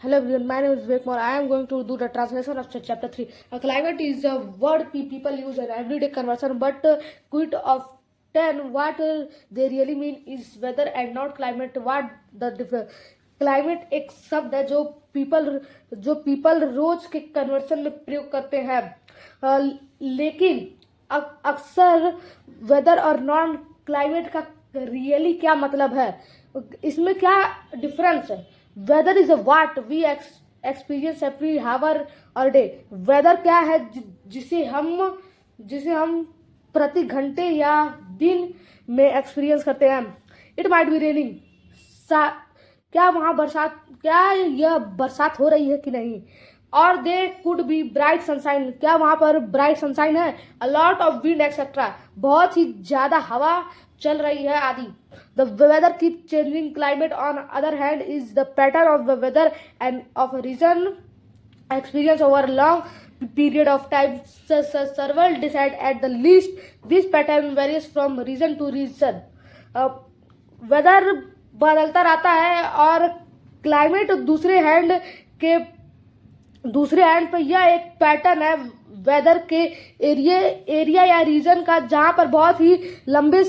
Hello everyone, my name is Vivek Moore. I am going to do the translation of chapter 3. Climate is a word people use in everyday conversation, but quite often what they really mean is weather and not climate. What the difference? Climate एक शब्द है जो people रोज के conversion में प्रयोग करते हैं, लेकिन अक्सर वेदर और नॉन क्लाइमेट का रियली क्या मतलब है, इसमें क्या डिफरेंस है। Weather is a what we experience every hour और डे। वेदर क्या है जिसे हम प्रति घंटे या दिन में एक्सपीरियंस करते हैं। इट माइट बी रेनिंग, क्या यह बरसात हो रही है कि नहीं। और they could be bright sunshine, क्या वहां पर ब्राइट सनशाइन है। A lot of wind etcetera, बहुत ही ज्यादा हवा चल रही है आदि। The weather keeps changing. Climate, on other hand, is the pattern of the weather and of a region experience over a long period of time. Several decide at the least. This pattern varies from region to region. Weather बदलता रहता है और climate दूसरे hand पे यह एक pattern है weather के एरिया या रीजन का, जहां पर बहुत ही लंबे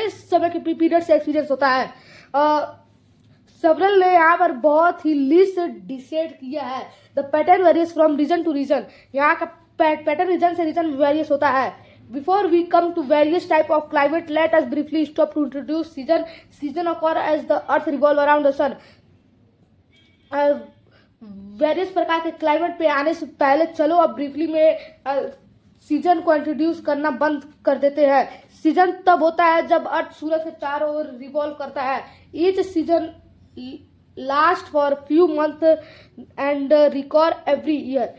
समय के पीरियड से एक्सपीरियंस होता है। सेवरल ने यहाँ पर बहुत ही लिस्ट डिसाइड किया है। The pattern varies from region to region, यहाँ का पैटर्न रीजन से रीजन वेरियस होता है। Before we come to various type of climate, let us briefly stop to introduce season. Season occur as the earth revolve around the sun. Various प्रकार के climate पे आने से पहले चलो अब ब्रीफली में सीजन को इंट्रोड्यूस करना बंद कर देते हैं। सीजन तब होता है जब अर्थ सूरज के चारों ओर रिवॉल्व करता है। Each season last for few month and record every year.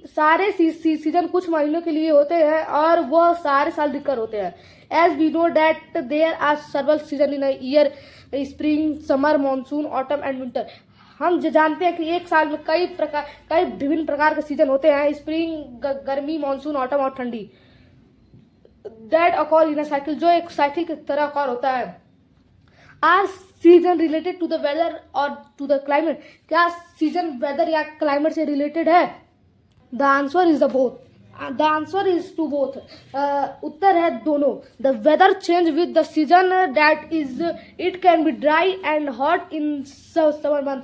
सारे सीजन कुछ महीनों के लिए होते हैं और वह सारे साल रिकर होते हैं। As we know that there are several seasons in year, spring, summer, monsoon, autumn and winter. हम जानते हैं कि एक साल में कई विभिन्न प्रकार के सीजन होते हैं। स्प्रिंग गर्मी, मानसून, ऑटम और ठंडी। दैट अकॉर इन अ साइकिल, जो एक साइकिल की तरह अकॉर होता है। Are season related to the weather और टू द क्लाइमेट, क्या सीजन वेदर या क्लाइमेट से रिलेटेड है। The answer is the answer is to both, उत्तर है दोनों। The weather change with the season, that is it can be dry and hot in summer month.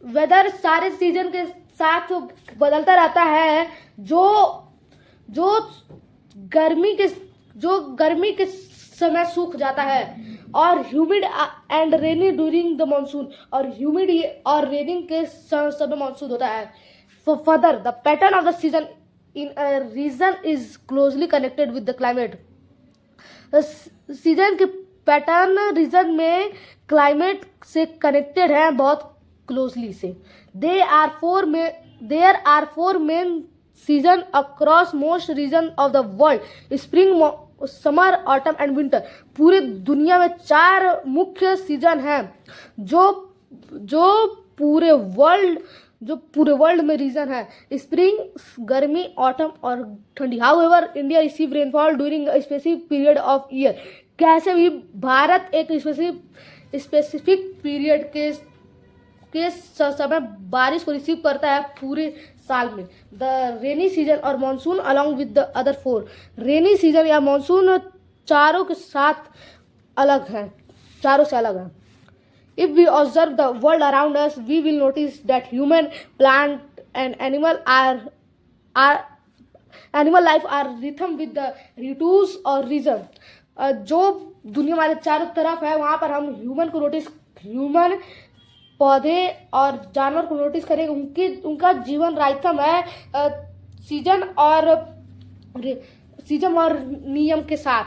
Weather सारे season के साथ बदलता रहता है। जो गर्मी के समय सूख जाता है, और humid and rainy during the monsoon, और ह्यूमिड और रेनिंग के समय मानसून होता है। Further the pattern of the season in a region is closely connected with the climate. Season के पैटर्न रीजन में क्लाइमेट से कनेक्टेड है बहुत क्लोजली से। There are four main seasons across most region of the world, spring, summer, autumn and winter. पूरी दुनिया में 4 मुख्य सीजन हैं जो पूरे वर्ल्ड में रीजन है। स्प्रिंग, गर्मी, ऑटम और ठंडी। However India receive rainfall during a specific period of year. कैसे भी भारत एक स्पेसिफिक पीरियड के समय बारिश को रिसीव करता है पूरे साल में। द रेनी सीजन और monsoon along with the other 4। Rainy season या मानसून चारों से अलग है। If we observe the world around us, we will notice that human, plant and animal life are rhythm with the ऋतुस और reason. जो दुनिया हमारे चारों तरफ है वहां पर हम ह्यूमन, पौधे और जानवर को नोटिस करेंगे। उनका जीवन राइथम है सीजन और नियम के साथ।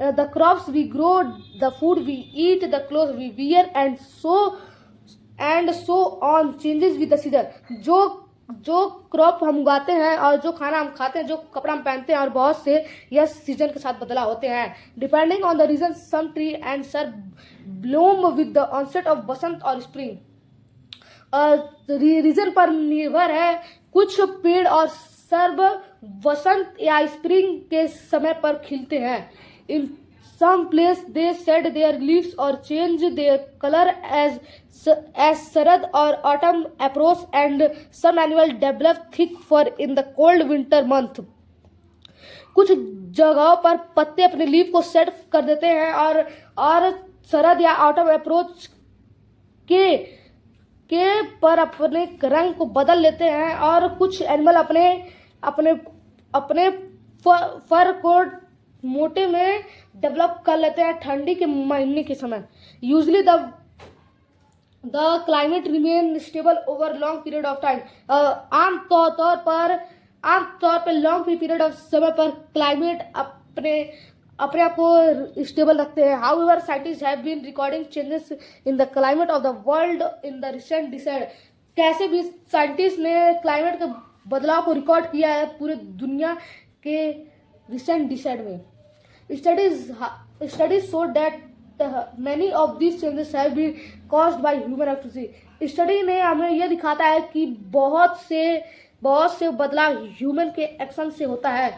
The crops we grow, the food we eat, the cloth we wear and so on changes with the season. जो क्रॉप हम उगाते हैं और जो खाना हम खाते हैं, जो कपड़ा हम पहनते हैं और बहुत से यह सीजन के साथ बदलाव होते हैं। Depending on the region, some tree and shrub bloom with the onset of basant और स्प्रिंग। रीजन पर निर्भर है, कुछ पेड़ और सर्ब वसंत या स्प्रिंग के समय पर खिलते हैं। इन Some place they shed their leaves or change their color as Sarad or autumn approach, and some animal develop thick fur in the cold winter month. कुछ जगहों पर पत्ते अपने लीफ को सेट कर देते हैं और शरद या ऑटम अप्रोच के के पर अपने रंग को बदल लेते हैं, और कुछ एनिमल अपने अपने अपने फर को मोटे में डेवलप कर लेते हैं ठंडी के महीने के समय. Usually the climate remain stable over long period of time. आमतौर पर लॉन्ग पीरियड ऑफ समय पर क्लाइमेट अपने आप को स्टेबल रखते हैं. However scientist have been recording changes in the climate of the world in the recent decade. कैसे भी साइंटिस्ट ने क्लाइमेट के बदलाव को रिकॉर्ड किया है पूरे दुनिया के रिसेंट डिकेड में. Studies showed that many of these changes have been caused by human activity. Study ने हमें यह दिखाता है कि बहुत से बदलाव ह्यूमन के एक्शन से होता है.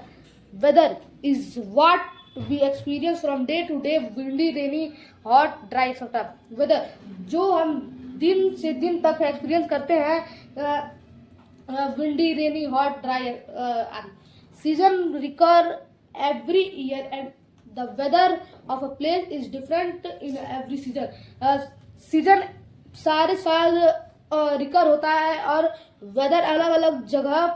Weather is what we experience from day to day, windy, rainy, hot, dry etcetera. Weather जो हम दिन से दिन तक एक्सपीरियंस करते हैं, windy, rainy, hot, dry. Season recur every year and the weather of a place is different in every season. Season सारे साल रिकर होता है और वेदर अलग अलग जगह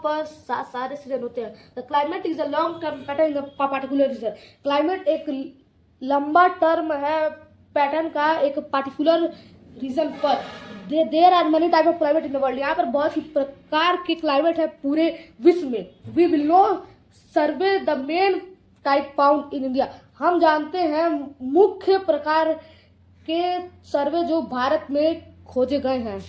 पर सारे सीजन होते हैं. The climate is a long term pattern in particular region. Climate एक लंबा टर्म है पैटर्न का एक पार्टिकुलर रीजन पर. There are many type of climate in the world. यहाँ पर बहुत ही प्रकार के क्लाइमेट है पूरे विश्व में. We will know survey the main type found in India. हम जानते हैं मुख्य प्रकार के सर्वे जो भारत में खोजे गए हैं.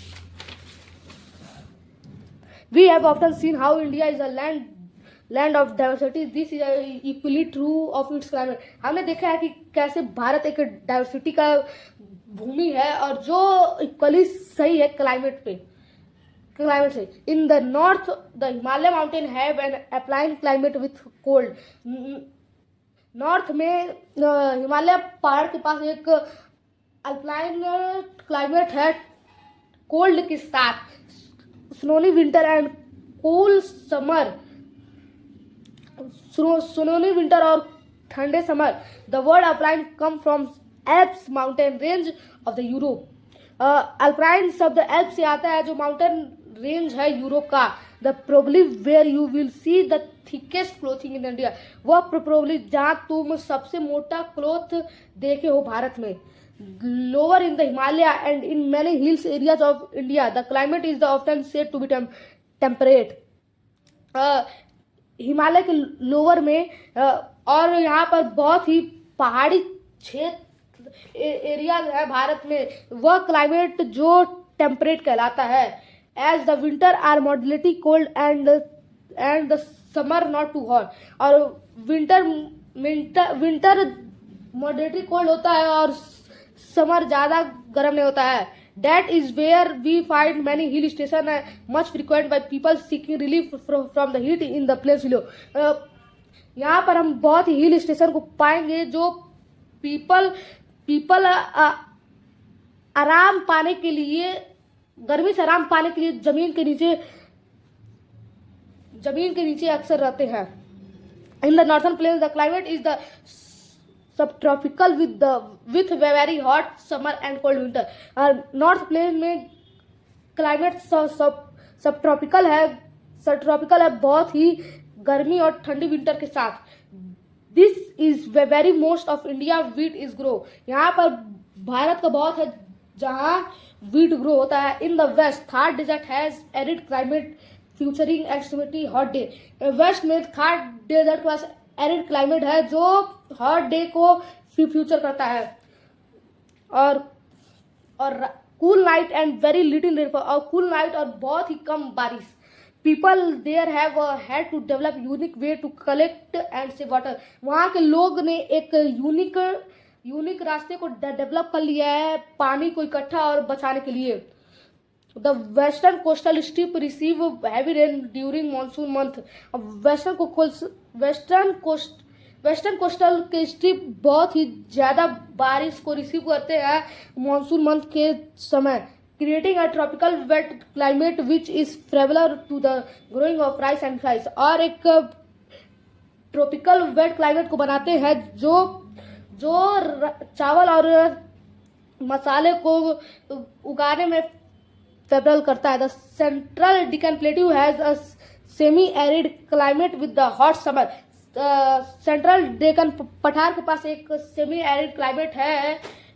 We have often seen how India is a land of diversity. This is equally true of its climate. हमने देखा है कि कैसे भारत एक डाइवर्सिटी का भूमि है और जो इक्वली सही है क्लाइमेट से. इन the north the Himalaya mountain have an अप्लाइन climate with cold. North में हिमालय पहाड़ के पास एक अल्पाइन क्लाइमेट है कोल्ड के साथ. Snowy winter and cool summer. Snowy winter और ठंडे summer. The word alpine come from Alps mountain range of the Europe. Alpine शब्द एल्प से आता है जो माउंटेन रेंज है यूरोप का. The probably where you will see the thickest clothing in India. वह प्रोबली जहाँ तुम सबसे मोटा क्लोथ देखे हो भारत में. Lower in the Himalaya and in many hills areas of India the climate is the often said to be temperate. Himalaya के लोअर में और यहाँ पर बहुत ही पहाड़ी क्षेत्र एरियाज है भारत में, वह क्लाइमेट जो टेम्परेट कहलाता है. As the winter are moderately cold and the summer not too hot. और विंटर मॉडरेटली कोल्ड होता है और समर ज्यादा गर्म नहीं होता है. That is where we find many hill stations much frequented by people seeking relief from the heat in the plains below. यहाँ पर हम बहुत ही हिल स्टेशन को पाएंगे जो पीपल आराम पाने के लिए, गर्मी से आराम पाने के लिए जमीन के नीचे अक्सर रहते हैं. In the northern plains the climate is the subtropical with very hot summer and cold winter. North plain में क्लाइमेट सबट्रॉपिकल है बहुत ही गर्मी और ठंडी विंटर के साथ. This is very most of India wheat is grow. यहाँ पर भारत का बहुत है जहाँ वीट ग्रो होता है. In the west Thar desert has arid climate featuring extremely hot day. West में थार डेजर्ट के पास एरिड क्लाइमेट है जो हॉट डे को फ्यूचर करता है. और cool night and very little rainfall. और कूल नाइट और बहुत ही कम बारिश. People there have had to develop unique way to collect and save water. वहाँ के लोग ने एक यूनिक रास्ते को डेवलप कर लिया है पानी को इकट्ठा और बचाने के लिए. The western coastal strip receive heavy rain during monsoon month. Western coastal के स्ट्रिप बहुत ही ज़्यादा बारिश को रिसीव करते हैं मानसून मंथ के समय, creating a tropical wet climate which is favourable to the growing of rice and flies. और एक ट्रॉपिकल वेट क्लाइमेट को बनाते हैं जो जो चावल और मसाले को उगाने में फेवरेबल करता है। The central Deccan plateau has a semi arid climate with the hot summer. Central Deccan पठार के पास एक सेमी एरिड क्लाइमेट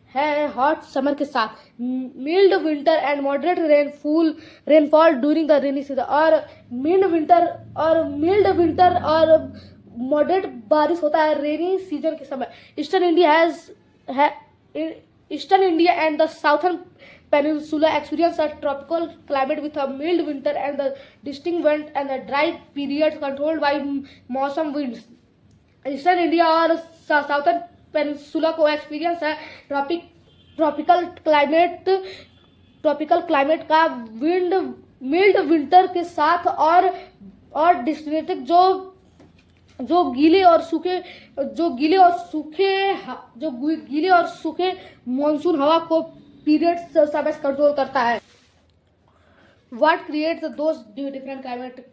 है हॉट समर के साथ, mild winter and moderate rainfall during the rainy season. और मिल्ड विंटर और मॉडरेट बारिश होता है रेनी सीजन के समय। Eastern India and the southern peninsula experience a tropical climate with a mild winter and the distinct wind and the dry periods controlled by मौसम winds। Eastern India और southern peninsula को experience है tropical climate का mild winter के साथ और distinct जो गीले और सूखे मानसून हवा को पीरियड समय कंट्रोल करता है। What creates those different climate,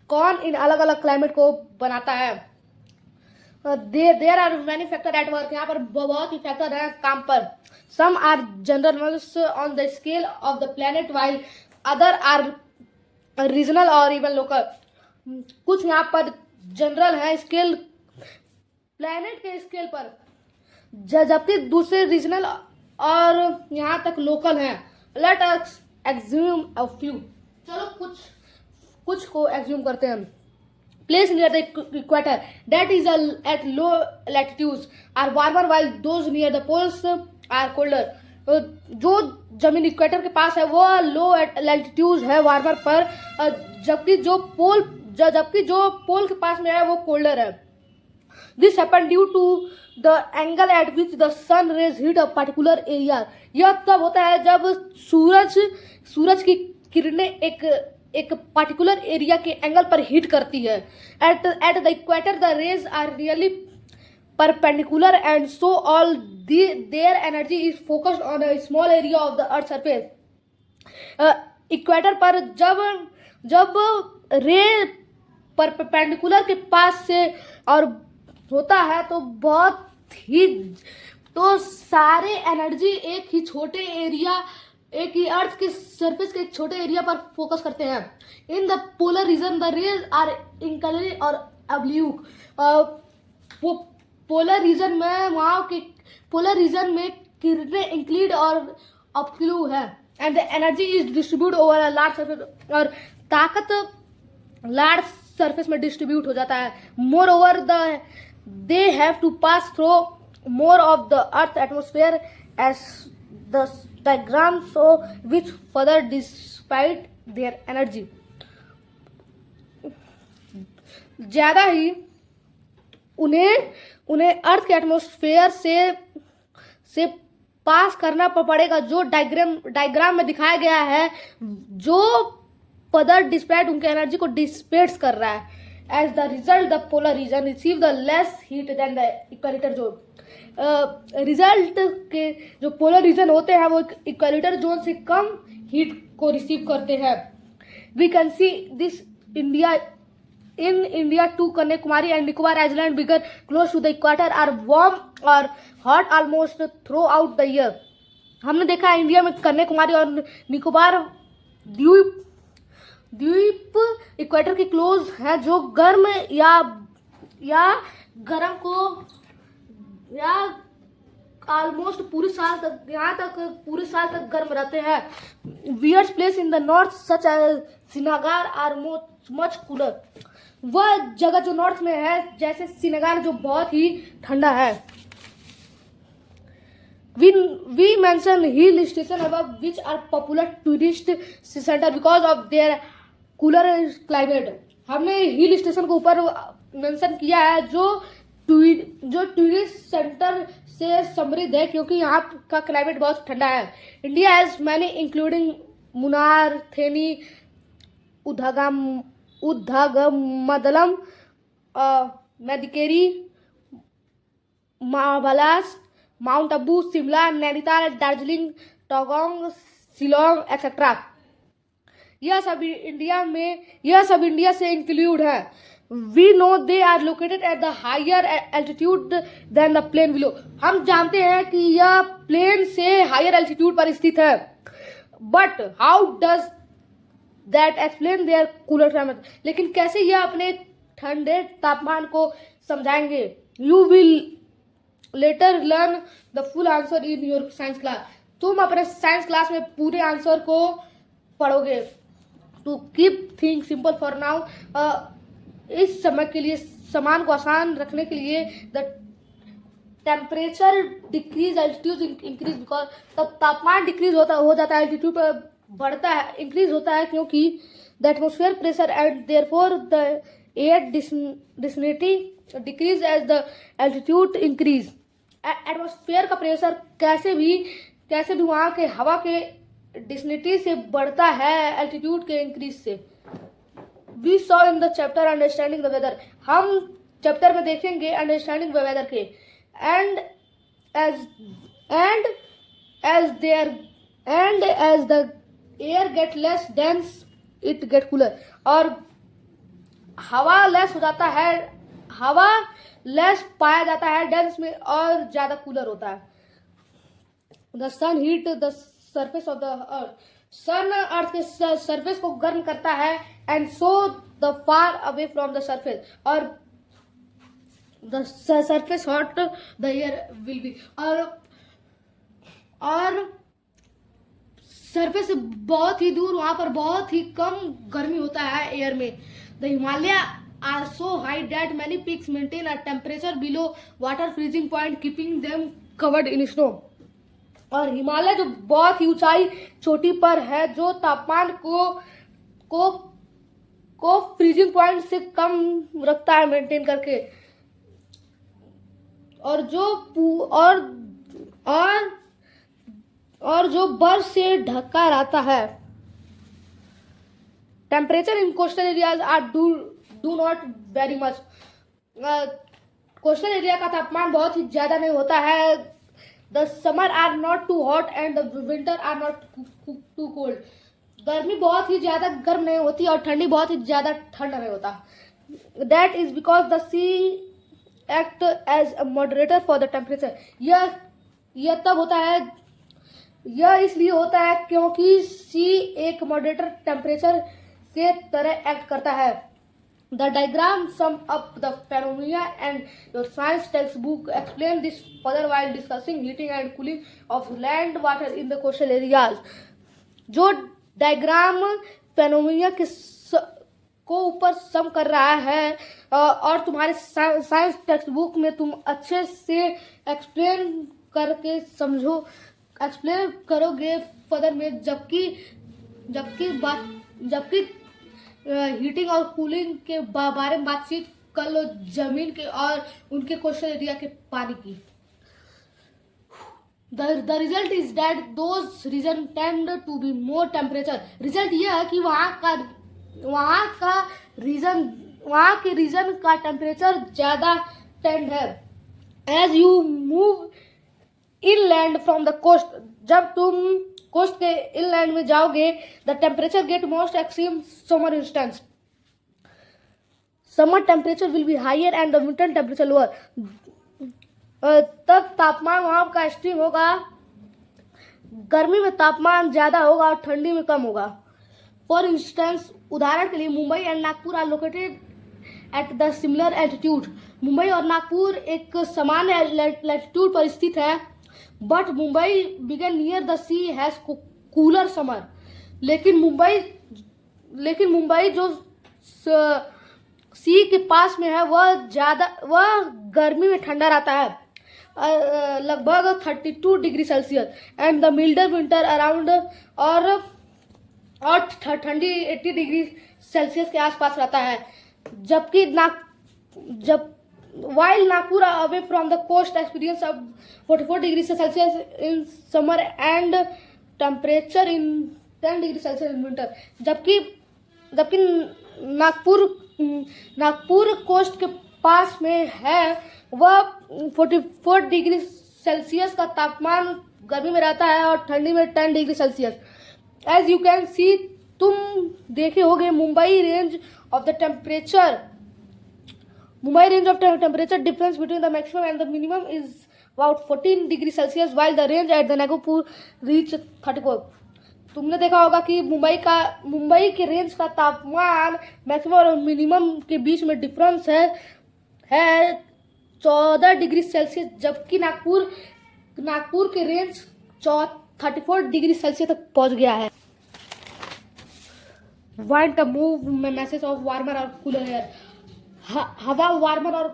कौन इन अलग अलग क्लाइमेट को बनाता है? There are many factor at work, यहाँ पर बहुत ही फैक्टर है काम पर। Some are general on the scale of the planet while other are regional और इवन लोकल। कुछ यहाँ पर जनरल है स्केल प्लेनेट के स्केल पर, जबकि दूसरे रीजनल और यहाँ तक लोकल हैं। लेट अस एग्ज्यूम अ फ्यू, चलो कुछ को एग्ज्यूम करते हैं। Place near the equator that is at low latitudes are warmer while those near the poles are colder. जो जमीन इक्वेटर के पास है वो लो लैटिट्यूड है वार्मर पर, जबकि जो पोल के पास में है वो कोल्डर है। This happened due to the angle at which the sun rays hit a particular area। यह तब होता है जब सूरज की किरणें एक पर्टिकुलर एरिया के एंगल पर हिट करती है। At the equator the rays are really perpendicular and so all their energy is focused on a small area of the earth surface। Equator पर जब रे परपेंडिकुलर के पास से और होता है तो सारे एनर्जी एक ही अर्थ के सरफेस के एक छोटे एरिया पर फोकस करते हैं। In the polar region the rays are inclined और ऑब्लिक। पोलर रीजन में किरणें इंक्लाइंड और ऑब्लिक है and the energy is distribute over a large surface, और ताकत लार्ज सरफेस में डिस्ट्रीब्यूट हो जाता है। Moreover they have to pass through more of the earth atmosphere as the diagram so which further dissipate their energy। ज्यादा ही उन्हें अर्थ के atmosphere से पास करना पड़ेगा, जो डायग्राम में दिखाया गया है। जो फर्दर डिस्पेट उनके एनर्जी को डिस्पेट्स कर रहा है। As the result, the polar region receive the less heat than the equator zone। Result के जो पोलर रीजन होते हैं वो इक्वेटर जोन से कम हीट को रिसीव करते हैं। We can see this India to Kanyakumari and Nicobar island bigger close to the equator are warm और hot almost throughout the year. हमने देखा है इंडिया में कन्याकुमारी और निकोबार द्वीप इक्वेटर के क्लोज है, जो गर्म या गर्म को या ऑलमोस्ट पूरे साल तक गर्म रहते हैं। Whereas place in the north such as Srinagar are much cooler. वह जगह जो नॉर्थ में है जैसे श्रीनगर जो बहुत ही ठंडा है। We mention hill station above which are popular tourist center because of their cooler climate। हमने हिल स्टेशन को ऊपर मेंशन किया है जो टूरिस्ट सेंटर से समृद्ध है, क्योंकि यहाँ का क्लाइमेट बहुत ठंडा है। India has many including Munnar, Theni, उद्घागम उद्घागमदलम, मदिकेरी, महाबलास, माउंट आबू, शिमला, नैनीताल, दार्जिलिंग, टोगोंग, शिलोंग एक्सेट्रा। यह सब इंडिया से इंक्लूड है। We know they are located at the higher altitude than the plain below. हम जानते हैं कि यह प्लेन से हायर एल्टीट्यूड पर स्थित है। But how does that explain their cooler climate. लेकिन कैसे यह अपने ठंडे तापमान को समझाएंगे। You will later learn the full answer in your science class. तुम अपने साइंस क्लास में पूरे आंसर को पढ़ोगे। To keep thing simple for now, इस समय के लिए सामान को आसान रखने के लिए the temperature decrease altitude increase, because तब तापमान डिक्रीज हो जाता है, एल्टीट्यूड पर बढ़ता है, इंक्रीज होता है, क्योंकि the atmosphere pressure and therefore the air density decrease as the altitude increase. Atmosphere का प्रेशर कैसे भी वहाँ के हवा के डिस्निटी से बढ़ता है एल्टीट्यूड के इंक्रीज से। We saw in the chapter understanding the weather. हम चैप्टर में देखेंगे अंडरस्टैंडिंग द वेदर के। And as the air get less dense it get cooler. और हवा लेस हो जाता है, हवा लेस पाया जाता है डेंस में और ज्यादा कूलर होता है। The sun heat the surface of the earth. Sun earth के सरफेस को गर्म करता है। And so the far away from the surface, और the surface hot the air will be. और सरफेस से बहुत ही दूर वहां पर बहुत ही कम गर्मी होता है एयर में। The Himalaya are so high that many peaks maintain a temperature below water freezing point keeping them covered in snow. और हिमालय जो बहुत ही ऊंचाई चोटी पर है, जो तापमान को फ्रीजिंग पॉइंट से कम रखता है मेंटेन करके, और जो बर्फ से ढका रहता है। Temperature in coastal areas are do not vary much. Coastal area का तापमान बहुत ही ज्यादा नहीं होता है। The summer are not too hot and the winter are not too cold. गर्मी बहुत ही ज्यादा गर्म नहीं होती और ठंडी बहुत ही ज्यादा ठंड नहीं होता। That is because the sea act as a moderator for the temperature. यह तब होता है, यह इसलिए होता है क्योंकि सी एक मॉडरेटर टेम्परेचर के तरह एक्ट करता है। The diagram sum up the phenomena and your science textbook explain this further while discussing heating and cooling of land water in the coastal areas। जो डायग्राम फेनोमेना को ऊपर सम कर रहा है और तुम्हारे साइंस टेक्स्ट बुक में तुम अच्छे से एक्सप्लेन करोगे फर्दर में, जबकि हीटिंग और कूलिंग के बारे में बातचीत कर लो जमीन के और उनके कोस्टल एरिया के पानी की। The result is that those region tend to be more temperature। Result यह है कि वहाँ के रीजन का टेम्परेचर ज्यादा टेंड है। As you move inland from the coast, जब तुम कोस्ट के इनलैंड में जाओगे, the temperature get most extreme summer instance. Summer temperature will be higher and the winter temperature lower. तब तापमान वहां का एक्सट्रीम होगा, गर्मी में तापमान ज्यादा होगा और ठंडी में कम होगा। फॉर इंस्टेंस, उदाहरण के लिए Mumbai and Nagpur are located at the similar altitude. Mumbai और नागपुर एक समान एल्टीट्यूड पर स्थित है। बट मुंबई बिगन near the sea has cooler summer. लेकिन मुंबई जो सी के पास में है वह गर्मी में ठंडा रहता है, लगभग 32 degree Celsius, and the milder winter around, और ठंडी 80 डिग्री सेल्सियस के आसपास रहता है। जबकि while Nagpur away from the coast experience of 44 degrees Celsius in summer and temperature in 10 degree Celsius in winter, जबकि जबकि नागपुर कोस्ट के पास में है, वह 44 डिग्री सेल्सियस का तापमान गर्मी में रहता है और ठंडी में 10 degree Celsius. As you can see, तुम देखे होगे Mumbai range of the temperature difference between the maximum and the minimum is about 14 degree Celsius, while the range at the Nagpur reach 34। तुमने देखा होगा कि मुंबई के रेंज का तापमान मैक्सिमम और मिनिमम के बीच में डिफरेंस है 14 डिग्री सेल्सियस, जबकि नागपुर के रेंज 34 डिग्री सेल्सियस तक पहुंच गया है। वाइंड का मूव मैसेज ऑफ वार्मर और कूलर एयर, हवा वार्मर और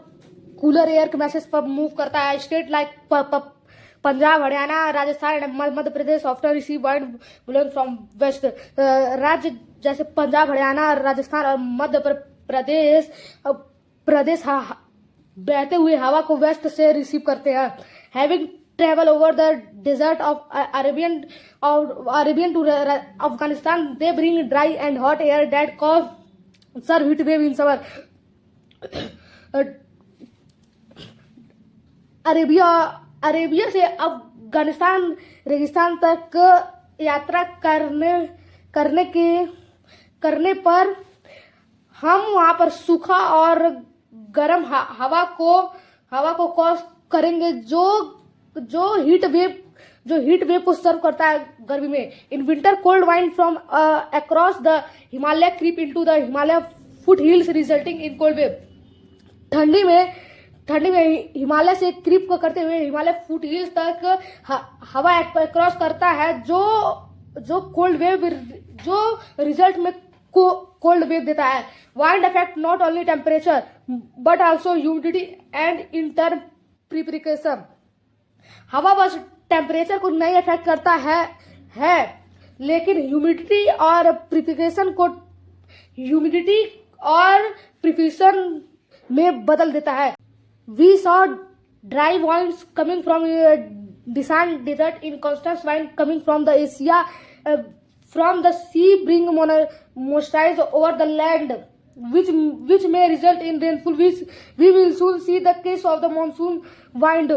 कूलर एयर के मैसेज पर मूव करता है। State like Punjab, Haryana, Rajasthan and Madhya Pradesh often receive wind blowing from west. राज्य जैसे पंजाब, हरियाणा, राजस्थान और मध्य प्रदेश बहते हुए हवा को वेस्ट से रिसीव करते हैं। Having travel over the desert of Arabian to Afghanistan, they bring dry and hot air that cause severe heat wave in summer. Arabia से अफगानिस्तान रेगिस्तान तक यात्रा करने पर हम वहां पर सूखा और गर्म हवा को कॉज करेंगे, जो हीट वेव को सर्व करता है गर्मी में। In winter cold wind from across the Himalaya creep into the Himalaya foothills resulting in cold wave. ठंडी में हिमालय से क्रीप को करते हुए हिमालय फुट हिल्स तक हवा क्रॉस करता है, जो कोल्ड वेव, जो रिजल्ट में कोल्ड वेव देता है। Wind affect not only temperature but also humidity and inter preparation. हवा बस टेम्परेचर को नहीं अफेक्ट करता है लेकिन ह्यूमिडिटी और प्रिपरेशन में बदल देता है। We saw dry winds coming from डिसान desert in constant wind coming from the Asia from the sea bring moisture over the land which may result in rainfall, which we will soon see the case of the monsoon wind।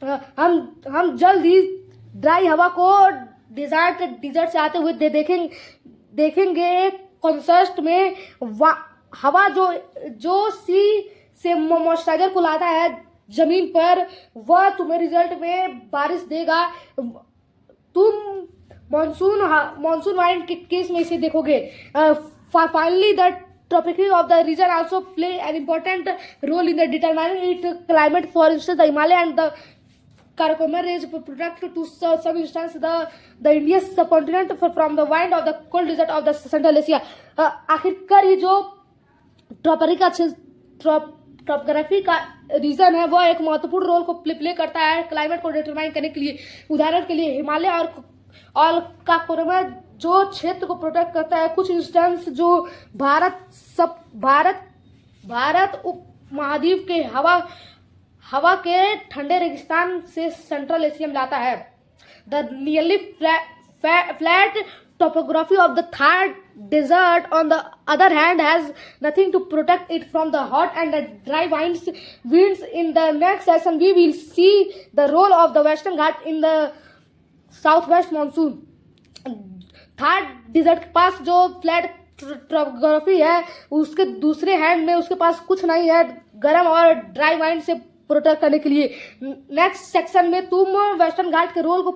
हम जल्द ही dry हवा को dessert से आते हुए देखेंगे। Concert में हवा जो सी से मॉइस्चराइजर को लाता है जमीन पर, वह तुम्हें रिजल्ट में बारिश देगा। तुम मॉनसून वाइंड के केस में इसे देखोगे। Finally the topography of the region also play an important role in the determining it climate. For instance the Himalaya and the Karakoram range protect to some instance the Indian subcontinent from the wind of the cold desert of the Central Asia। आखिरकार ये जो topography का reason है, वह एक महत्वपूर्ण role को play करता है क्लाइमेट को डिटरमाइन करने के लिए। उदाहरण के लिए हिमालय और काराकोरम जो क्षेत्र को प्रोटेक्ट करता है। कुछ इंस्टेंस जो भारत उपमहाद्वीप के हवा के ठंडे रेगिस्तान से सेंट्रल एशिया में लाता है। The nearly flat topography of the Thar desert on the other hand has nothing to protect it from the hot and the dry winds। In the next session we will see the role of the Western Ghat in the southwest monsoon। Thar desert के पास जो flat topography है, उसके दूसरे hand में उसके पास कुछ नहीं है गर्म और ड्राई वाइंड से प्रोटेक्ट करने के लिए। नेक्स्ट सेक्शन में तुम वेस्टर्न घाट के रोल को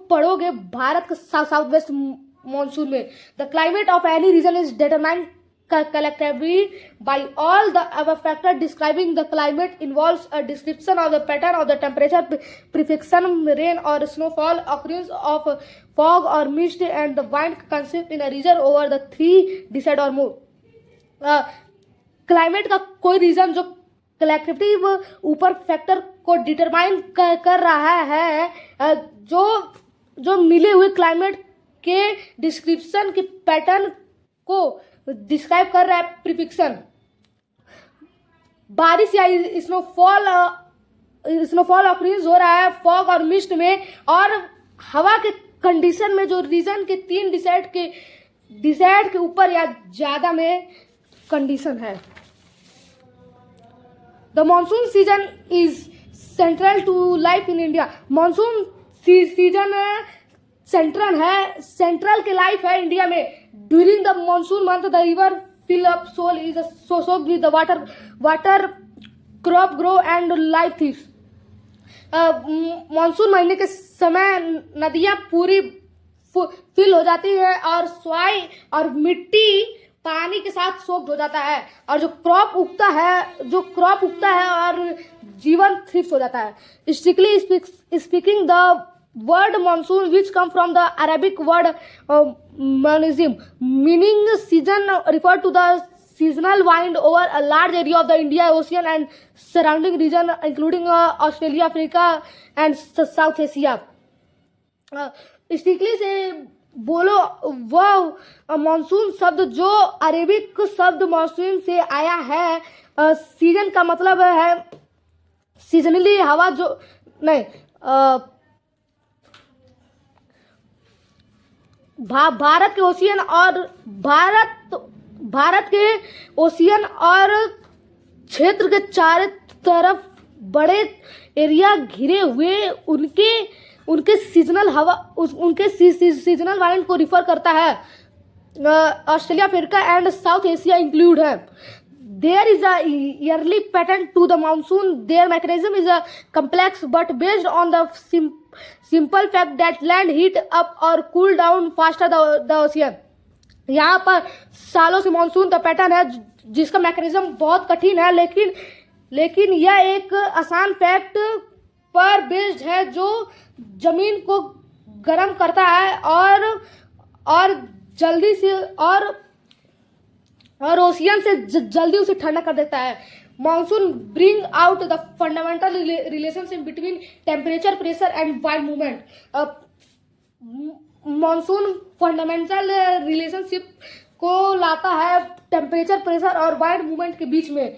पढ़ोगे भारत के साउथ वेस्ट मॉनसून में। The climate of any region is determined collectively by all the above factors। Describing the climate involves a description of the pattern of the temperature, precipitation, rain or snowfall, occurrence of fog or mist and the wind concept in a region over the 3 decades or more। Climate का कोई reason जो collective ऊपर factor को determine कर रहा है, जो मिले हुए क्लाइमेट के डिस्क्रिप्शन के पैटर्न को डिस्क्राइब कर रहा है। प्रिफिक्शन बारिश या स्नोफॉल ऑक्रीज हो रहा है फॉग और मिस्ट में, और हवा कंडीशन में जो रीजन के 3 डिसाइड के ऊपर या ज्यादा में कंडीशन है। The monsoon season is central to life in India. Monsoon season central के लाइफ है इंडिया में। During the monsoon month the river fill up soil is soaked with the water crop grow and life thrives। Monsoon महीने के समय नदियां पूरी fill हो जाती है और सॉइल और मिट्टी पानी के साथ सोक्ड हो जाता है, और जो क्रॉप उगता है और जीवन थ्रिफ्ट हो जाता है। Strictly speaking the word monsoon which come from the Arabic word monsoon meaning season refer to the seasonal wind over a large area of the India Ocean and surrounding region including Australia, Africa and South Asia। स्टिकली से बोलो वह monsoon शब्द जो Arabic शब्द monsoon से आया है। Season का मतलब है सीजनली हवा जो नहीं भारत के ओशियन और क्षेत्र के चारों तरफ बड़े एरिया घिरे हुए उनके सीजनल हवा उनके सीजनल वाइंड को रिफर करता है। Australia, Africa and south Asia include है। There is a yearly pattern to the monsoon. Their mechanism is a complex but based on the simple fact that land heat up or cool down faster the ocean। यहाँ पर सालों से monsoon का pattern है जिसका mechanism बहुत कठिन है, लेकिन यह एक आसान फैक्ट पर बेस्ड है जो जमीन को गर्म करता है और जल्दी से और ओशियन से जल्दी उसे ठंडा कर देता है। Monsoon bring out the fundamental relationship between temperature, pressure and wind movement. Monsoon fundamental relationship को लाता है टेम्परेचर, प्रेशर और वाइंड मूवमेंट के बीच में।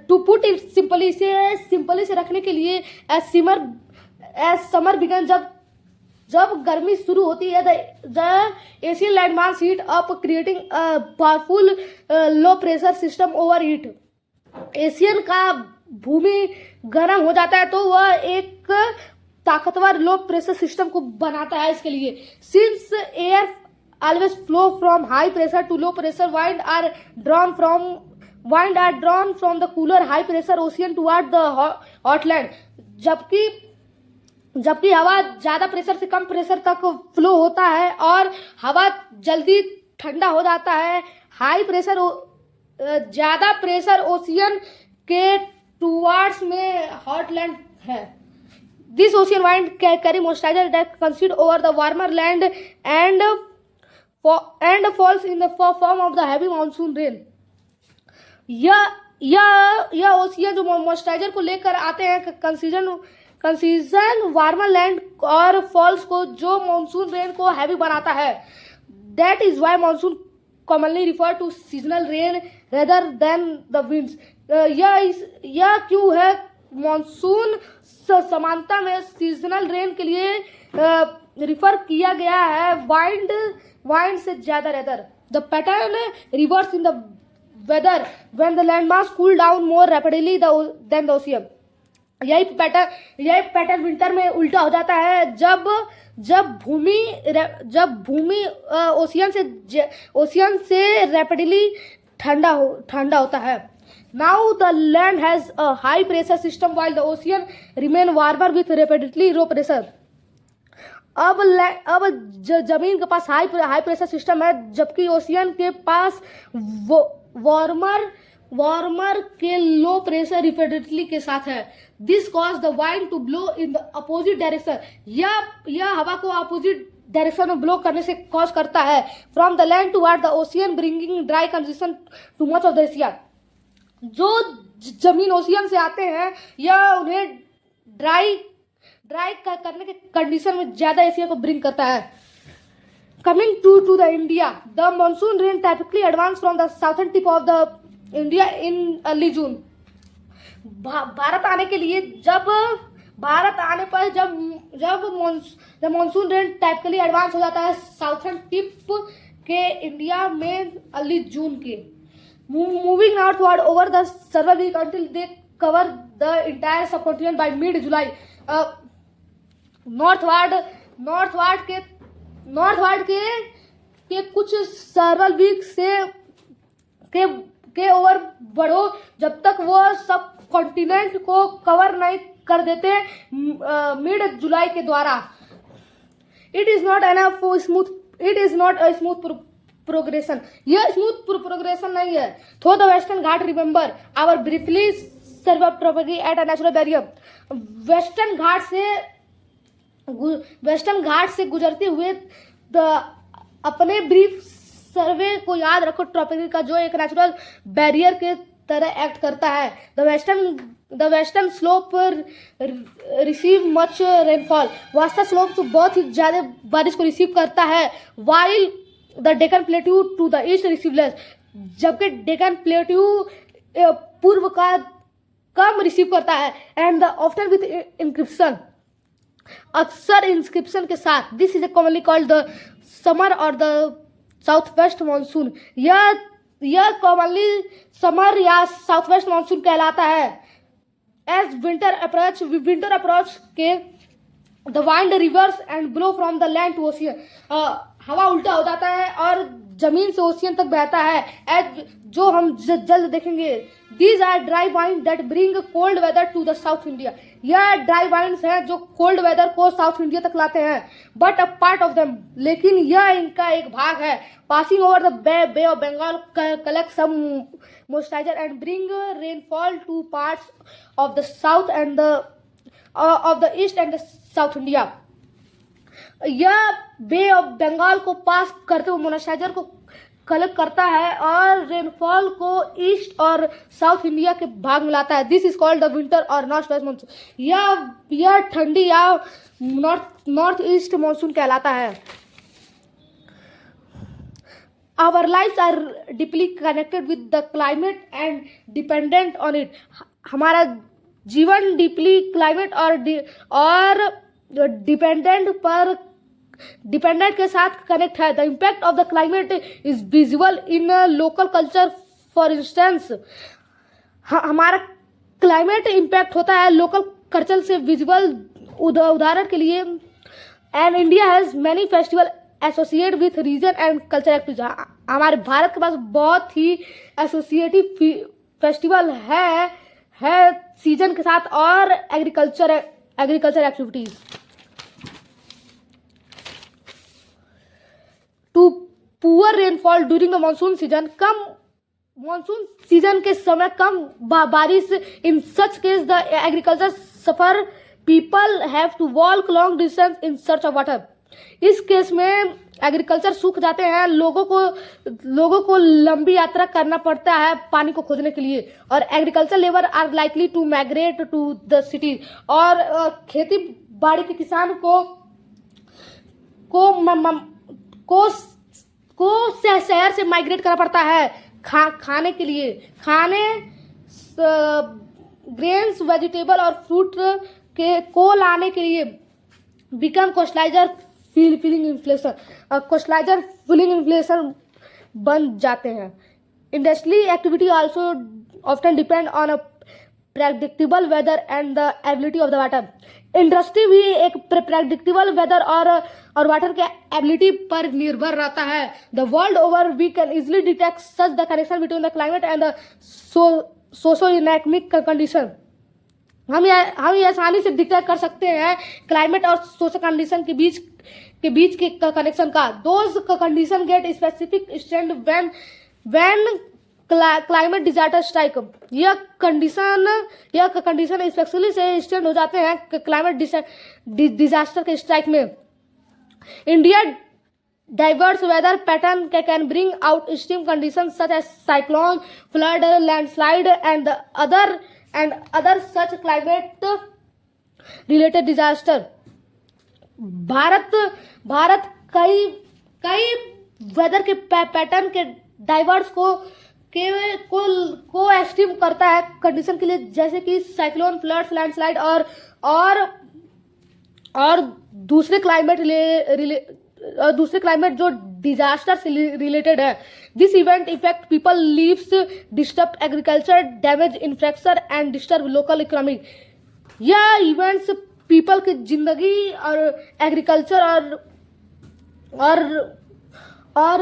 टू पुट इट सिंपली से रखने के लिए एज समर बिगन जब गर्मी शुरू होती है the Asian landmass heat up creating powerful low pressure system over heat. Asian का भूमि गर्म हो जाता है तो वह एक ताकतवर लो प्रेशर सिस्टम को बनाता है। इसके लिए since air always flow from high pressure to low pressure wind are drawn from the cooler high pressure ocean toward the hot land. जबकि हवा ज्यादा प्रेशर से कम प्रेशर तक फ्लो होता है और हवा जल्दी ठंडा हो जाता है। हाई प्रेशर ज्यादा प्रेशर ओशियन के टुवर्ड्स में हॉटलैंड है। This ocean wind carry moisturizer that कंसीड over the warmer land and falls in the form of the heavy monsoon rain. यह ओशियन जो मॉइस्चराइजर को लेकर आते हैं कंसीजन वार्मर लैंड और फॉल्स को जो मानसून रेन को हैवी बनाता है। That is why monsoon commonly refer to seasonal rain rather than the winds. यह क्यों है मानसून समानता में सीजनल रेन के लिए रिफर किया गया है वाइंड से ज्यादा rather. The pattern reverse in the weather when the land mass cool down more rapidly than the ocean. यही पैटर्न विंटर में उल्टा हो जाता है जब भूमि ओशियन से रैपिडली ठंडा होता है। Now the land has a high pressure system while the ocean remain warmer with rapidly low pressure. अब जमीन के पास हाई प्रेशर सिस्टम है जबकि ओशियन के पास वार्मर के लो प्रेशर रिपेडिटली के साथ है। This cause the wind to blow in the opposite direction. यह हवा को अपोजिट डायरेक्शन में ब्लो करने से कॉज करता है from the land toward the ocean bringing dry condition too much of the Asia. जो जमीन ओशियन से आते हैं यह उन्हें ड्राई करने के कंडीशन में ज्यादा एशिया को ब्रिंग करता है। Coming to the India, the monsoon rain typically advance from the southern tip of the India in early June. भारत आने के लिए जब भारत आने पर जब मानसून रेन टाइपिकली एडवांस हो जाता है साउथर्न टिप के इंडिया में अर्ली जून के, moving northward over the several week until they cover the entire subcontinent by mid July. Northward के कुछ सर्वर वीक से के ओवर बढ़ो जब तक वो सब कॉन्टिनेंट को कवर नहीं कर देते मिड जुलाई के द्वारा। It is not a smooth progression, यह स्मूथ प्रोग्रेशन नहीं है। Through the western Ghat remember our briefly serve propagate at a natural barrier. Western Ghat से गुजरते हुए अपने ब्रीफ सर्वे को याद रखो, ट्रॉपिकल का जो एक नेचुरल बैरियर के तरह एक्ट करता है। The western slope receive much rainfall, वास्ता स्लोप बहुत ही ज्यादा बारिश को रिसीव करता है। While the Deccan plateau to the east receive less, जबकि डेकन प्लेट्यू पूर्व का कम रिसीव करता है। And the often with encryption, अक्सर इंस्क्रिप्शन के साथ। This is commonly called the summer और द साउथ वेस्ट मानसून, यह कॉमनली समर या साउथ वेस्ट मानसून कहलाता है। एज विंटर अप्रोच के the wind reverse and blow from the land to ocean, हवा उल्टा हो जाता है और जमीन से ओशियन तक बहता है, एज जो हम जल्द देखेंगे। These are dry wind that bring cold weather to the south India, यह ड्राई वाइंड्स हैं जो कोल्ड वेदर को साउथ इंडिया तक लाते हैं। But a part of them, लेकिन यह इनका एक भाग है। Passing over the bay of Bengal collect some moisturizer and bring rainfall to parts of the south end of the east end the south India. यह बे ऑफ बंगाल को पास करते हुए मॉइस्चराइजर को कलेक्ट करता है और रेनफॉल को ईस्ट और साउथ इंडिया के भाग में लाता है। This is called the winter और नॉर्थ वेस्ट मानसून, यह ठंडी या नॉर्थ ईस्ट मानसून कहलाता है। Our lifes are deeply connected with the climate and dependent on it, हमारा जीवन डीपली क्लाइमेट और डिपेंडेंट के साथ कनेक्ट है। The impact of the climate is visible in local culture. For instance, हमारा climate impact होता है लोकल कल्चर से विजिबल। उदाहरण के लिए, and India has many festival associate with region and culture activities, हमारे भारत के पास बहुत ही एसोसिएटिव फेस्टिवल है सीजन के साथ और agriculture activities. Too poor rainfall during the monsoon season के समय कम बारिश, in such case the agriculture suffer, people have to walk long distance in search of water. इस केस में एग्रीकल्चर सूख जाते हैं, लोगों को लंबी यात्रा करना पड़ता है पानी को खोजने के लिए, और agriculture labour are likely to migrate to the city, और खेती बाड़ी के किसान को शहर से माइग्रेट करना पड़ता है खाने के लिए, ग्रेन्स, वेजिटेबल और फ्रूट को लाने के लिए। बिकम कोस्टलाइजर फीलिंग इन्फ्लेशन बन जाते हैं। Industrial activity also often depend on a predictable weather and the ability of the water. Industry भी एक प्रेडिक्टेबल वेदर और वाटर के एबिलिटी पर निर्भर रहता है। The world over we can easily detect such the connection between the climate and the socio economic condition. हम ये आसानी से डिटेक्ट कर सकते हैं क्लाइमेट और सोशल कंडीशन के बीच के कनेक्शन का। Those condition get specific stand when climate disaster strike. यह कंडीशन स्पेशली से स्टैंड हो जाते हैं क्लाइमेट डिजास्टर के स्ट्राइक में। India diverse weather pattern can bring out extreme conditions such as cyclone, flood, landslide and other such climate related disaster। Bharat कई weather के pattern के डाइवर्स को एस्टीम करता है कंडीशन के लिए, जैसे कि साइक्लोन, फ्लड्स, लैंडस्लाइड और दूसरे क्लाइमेट जो डिजास्टर से रिलेटेड है. This event effect people leaves, disturb agriculture, damage infrastructure and disturb local economy. यह इवेंट्स पीपल की जिंदगी और एग्रीकल्चर और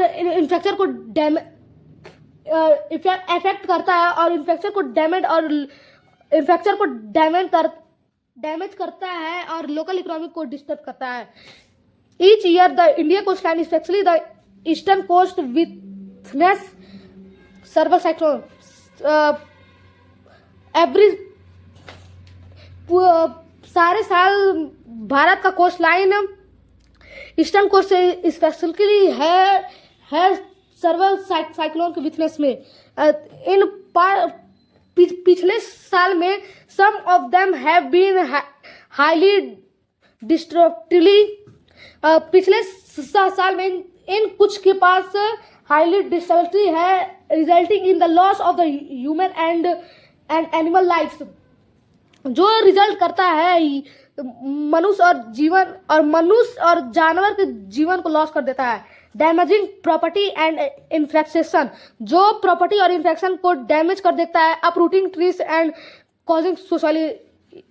इंफ्रास्ट्रक्चर को इफेक्ट करता है और इंफ्रास्ट्रक्चर को डैमेज करता है और लोकल इकोनॉमी को डिस्टर्ब करता है. Each year the India coast line, specially the eastern coast, witness several cyclone. Every सारे साल भारत का कोस्ट लाइन ईस्टर्न कोस्ट से स्पेशली है सर्वल साइक्लोन के विटनेस में. इन पिछले साल में some of them have been highly destructively. पिछले साल में इन कुछ के पास हाईली डिस्ट्रक्टिव है, resulting in the loss of the human and animal lifes. जो रिजल्ट करता है मनुष्य और जानवर के जीवन को लॉस कर देता है. डैमेजिंग प्रॉपर्टी एंड इंफ्रेक्शन, जो प्रॉपर्टी और इंफ्रेक्शन को डैमेज कर देता है. Uprooting trees and causing social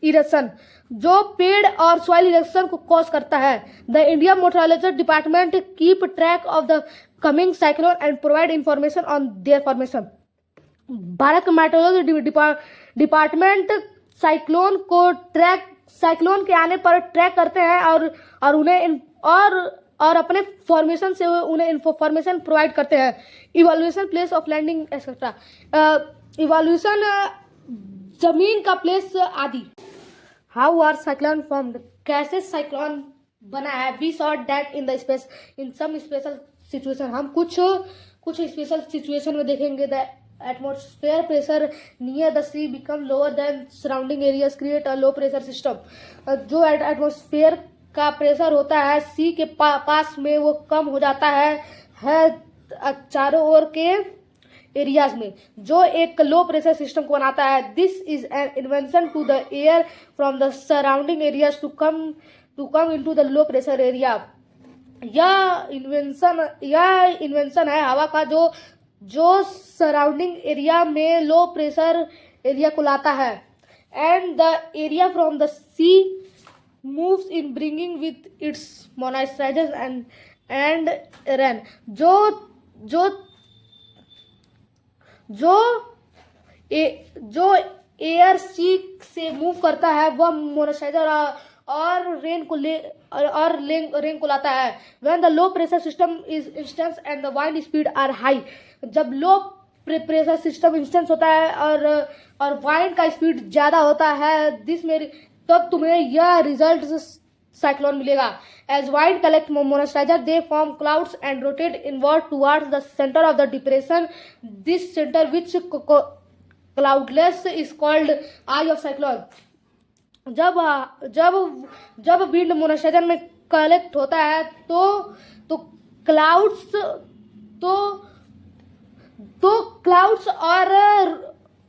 erosion, जो पेड़ और सॉइल इरेशन को कॉज करता है. The India meteorology department keep track of the coming cyclone and provide information on their formation. भारत का मेट्रोलॉजी डिपार्टमेंट साइक्लोन के आने पर ट्रैक करते हैं और उन्हें और अपने फॉर्मेशन से उन्हें इंफॉर्मेशन प्रोवाइड करते हैं. Evolution, place of landing etcetera. Evolution, जमीन का प्लेस आदि. हाउ आर साइक्लोन फॉर्म्ड, कैसे साइक्लोन बना है. We saw that in some special situation, हम कुछ स्पेशल सिचुएशन में देखेंगे. The atmosphere pressure near the sea become lower than surrounding areas, create a low pressure system. जो atmosphere का pressure होता है सी के पास में वो कम हो जाता है चारों ओर के एरियाज में, जो एक लो प्रेशर सिस्टम को बनाता है. This is an invention to the air from the surrounding areas to come into the low pressure area. यह इन्वेंशन है हवा का जो सराउंडिंग एरिया में लो प्रेशर एरिया को लाता है. And the area from the sea moves in bringing with its moisturiser and rain. जो एयर सी से मूव करता है वह मॉइस्चराइजर और रेन को लाता है. When the low pressure system is instance and the wind speed are high, जब लो प्रेशर सिस्टम इंस्टेंस होता है और वाइंड का स्पीड ज्यादा होता है, तब तुम्हें यह रिजल्ट साइक्लोन मिलेगा. As wind collect moisturiser they form clouds and rotate inward towards the centre of the depression. This centre which cloudless is called eye of cyclone. जब विंड मॉइस्चराइजर में कलेक्ट होता है तो क्लाउड्स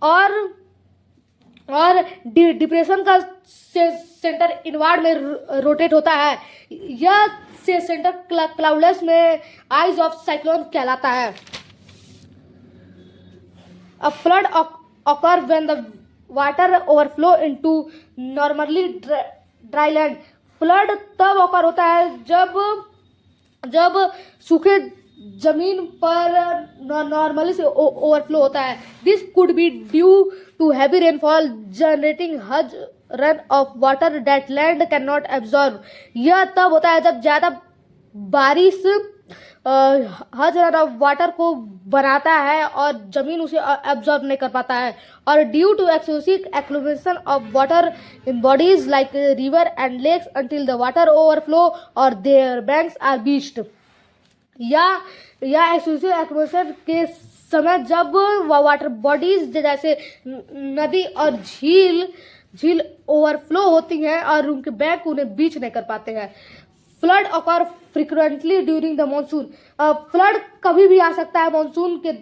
और depression का centre inward में rotate होता है. यह सेंटर क्लाउडलेस में आइज ऑफ साइक्लोन कहलाता है. अ flood occur when the water overflow into normally dry land. Flood तब ऑकर होता है जब सूखे जमीन पर नॉर्मली से ओवरफ्लो होता है. This could be due to heavy rainfall generating huge run off water that land can not absorb. यह तब होता है जब ज्यादा बारिश हज रन ऑफ वाटर को बनाता है और जमीन उसे एब्जॉर्ब नहीं कर पाता है. और due to excessive accumulation of water in bodies like river and lakes until the water overflow और देयर बैंक्स आर बीच्ड. या एक्सेसिव एक्यूमुलेशन के समय जब वाटर बॉडीज जैसे नदी और झील ओवरफ्लो होती हैं और उनके बैंक उन्हें बीच नहीं कर पाते हैं. Flood occur frequently during the monsoon. Flood कभी भी आ सकता है मानसून के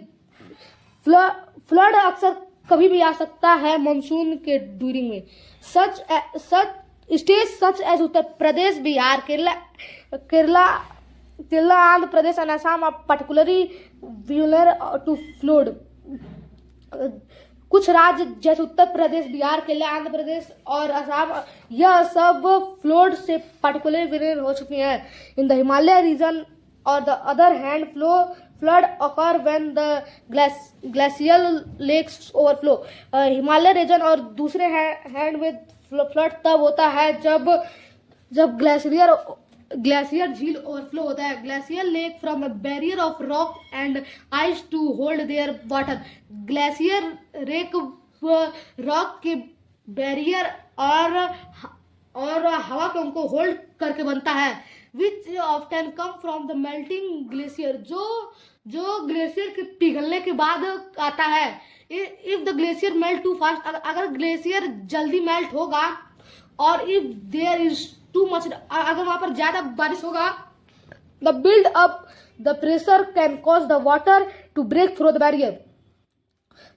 फ्लड अक्सर कभी भी आ सकता है मानसून के ड्यूरिंग में। Such state such as Uttar Pradesh, Bihar, Kerala, Andhra Pradesh and Assam are particularly vulnerable to flood. कुछ राज्य जैसे उत्तर प्रदेश, बिहार, केरला, आंध्र प्रदेश और असम, यह सब फ्लड से पर्टिकुलरली वल्नरेबल हो चुकी हैं। इन द हिमालय रीजन और the other hand flood occur when the glacial lakes overflow. Himalaya region और दूसरे हैंड में फ्लड तब होता है जब ग्लेशियर झील ओवरफ्लो होता है। Glacier lake from a barrier of rock and ice to hold their water. Glacier lake rock के बैरियर और हवा को उनको होल्ड करके बनता है। Which often come from the melting glacier, जो ग्लेशियर के पिघलने के बाद आता है। If the glacier melt too fast, अगर ग्लेशियर जल्दी मेल्ट होगा और if there is too much, अगर वहां पर ज्यादा बारिश होगा, the build up the pressure can cause the water to break through the barrier.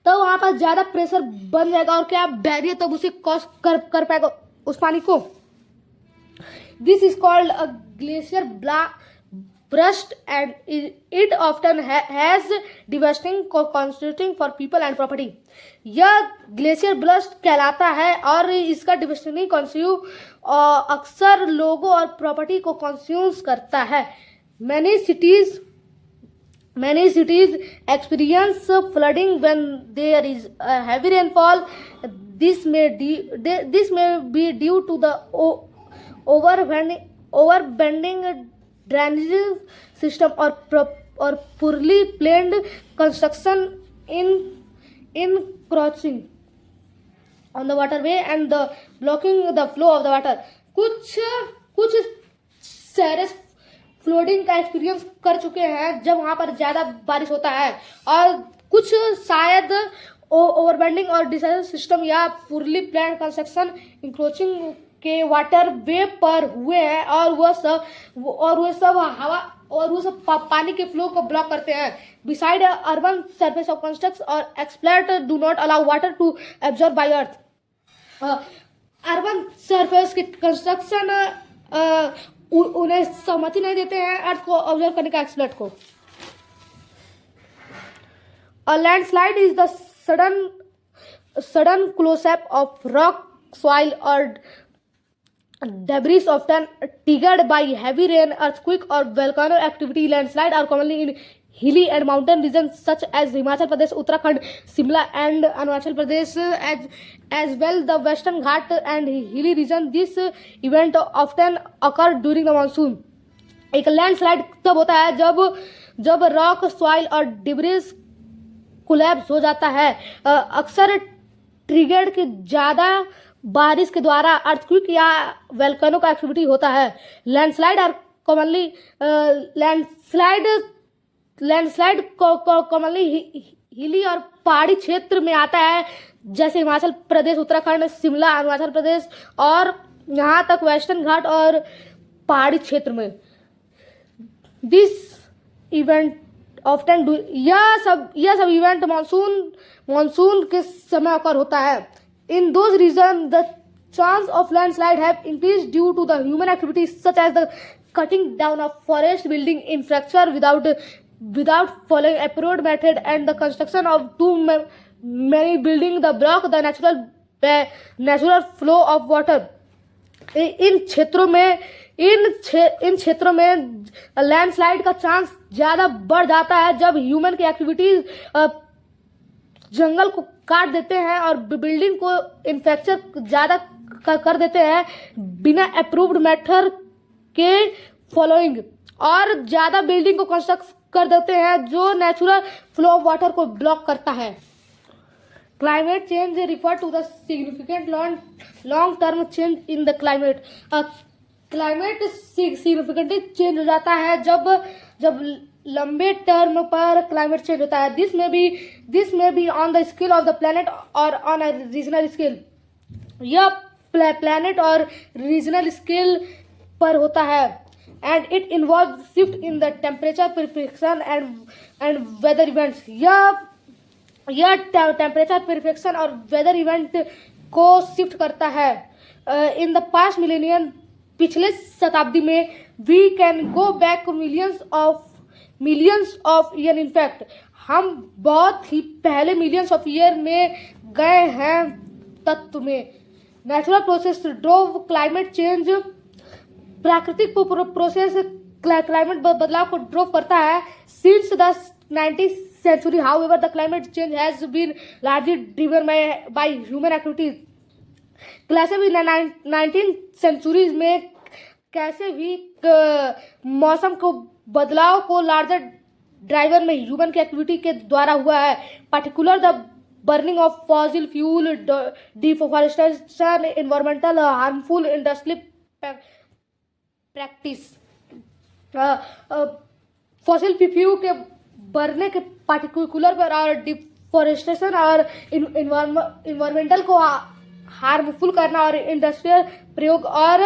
तो वहां पर ज्यादा प्रेशर बन जाएगा और क्या बैरियर तब उसे कॉज कर पाएगा उस पानी को। This is called a glacier burst and it often has devastating consequences for people and property। यह ग्लेशियर ब्रस्ट कहलाता है और इसका डिवास्टेटिंग कॉन्सिक्वेंस अक्सर लोगों और प्रॉपर्टी को कंज्यूम करता है। Many cities experience flooding when there is a heavy rainfall. This may be due to the overbending drainage system or poorly planned construction encroaching on the waterway and the blocking the flow of the water। कुछ शहर flooding का experience कर चुके हैं जब वहां पर ज्यादा बारिश होता है, और कुछ शायद ओवरबेंडिंग और डिसाइजर सिस्टम या पूर्ली प्लान कंस्ट्रक्शन इंक्रोचिंग के वाटर वे पर हुए हैं, और वो सब हवा और वो सब पानी के फ्लो को ब्लॉक करते हैं। Beside urban surface of construct और asphalt do not allow water to absorb by earth. Urban surface के कंस्ट्रक्शन उन्हें सहमति नहीं देते हैं अर्थ को ऑब्जर्व करने का एक्सप्लेट को। A landslide is the sudden close-up of rock, soil, or debris often triggered by heavy rain, earthquake, or volcano activity। Landslides are commonly in hilly and mountain regions such as Himachal Pradesh, Uttarakhand, Shimla, and Arunachal Pradesh, as well the Western Ghat and hilly region। This event often occur during the monsoon। एक landslide तब होता है जब rock, soil और debris collapse हो जाता है, अक्सर ट्रिगर्ड की ज्यादा बारिश के द्वारा अर्थक्वेक या वोल्केनो का एक्टिविटी होता है। Landslide are commonly landslide commonly hilly और पहाड़ी क्षेत्र में आता है, जैसे हिमाचल प्रदेश, उत्तराखंड, शिमला, अरुणाचल प्रदेश और यहाँ तक वेस्टर्न घाट और पहाड़ी क्षेत्र में। दिस इवेंट ऑफ्टन यह सब इवेंट मानसून के समय अकर होता है। In those region the chance of landslide have increased due to the human activities such as the cutting down of forest, building infrastructure without following approved method, and the construction of too many building the block the natural flow of water। इन क्षेत्रों में landslide का chance ज्यादा बढ़ जाता है जब human की activities जंगल को काट देते हैं और बिल्डिंग को इंफ्रास्ट्रक्चर ज्यादा कर देते हैं बिना अप्रूव्ड मेथड के फॉलोइंग, और ज्यादा बिल्डिंग को कंस्ट्रक्ट कर देते हैं जो नेचुरल फ्लो ऑफ वाटर को ब्लॉक करता है। Climate change refer to the significant long term change in the climate. Climate significantly change हो जाता है जब लंबे टर्म पर क्लाइमेट चेंज होता है। दिस में be on the scale of the planet और ऑन अ रीजनल स्केल। यह प्लेनेट और रीजनल स्केल पर होता है, and it involves shift in the temperature, precipitation and weather events। यह टेम्परेचर प्रिफिक्शन और वेदर इवेंट को शिफ्ट करता है। इन द पास्ट मिलेनियम, पिछले शताब्दी में, we can go back millions of year. In fact हम बहुत ही पहले मिलियंस ऑफ ईयर में गए हैं तत्व में। Natural process drove climate change, प्राकृतिक प्रोसेस क्लाइमेट बदलाव को ड्रोव करता है। Since the 19th century, however, the climate change has been largely driven by human activities. कैसे भी 19th सेंचुरी में कैसे भी मौसम को बदलाव को लार्जर ड्राइवर में ह्यूमन की एक्टिविटी के द्वारा हुआ है। Particular the burning of fossil fuel, deforestation, environmental harmful industrial practice. Fossil fuel के बढ़ने के पार्टिकुलर पर और डिफॉरेस्टेशन और इन्वायरमेंटल को हार्मफुल करना और इंडस्ट्रियल प्रयोग और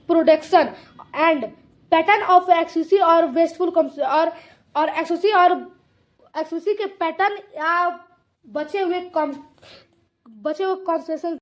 production and pattern of XC और वेस्टफुल और एक्सेसी के पैटर्न या बचे हुए कंसेशन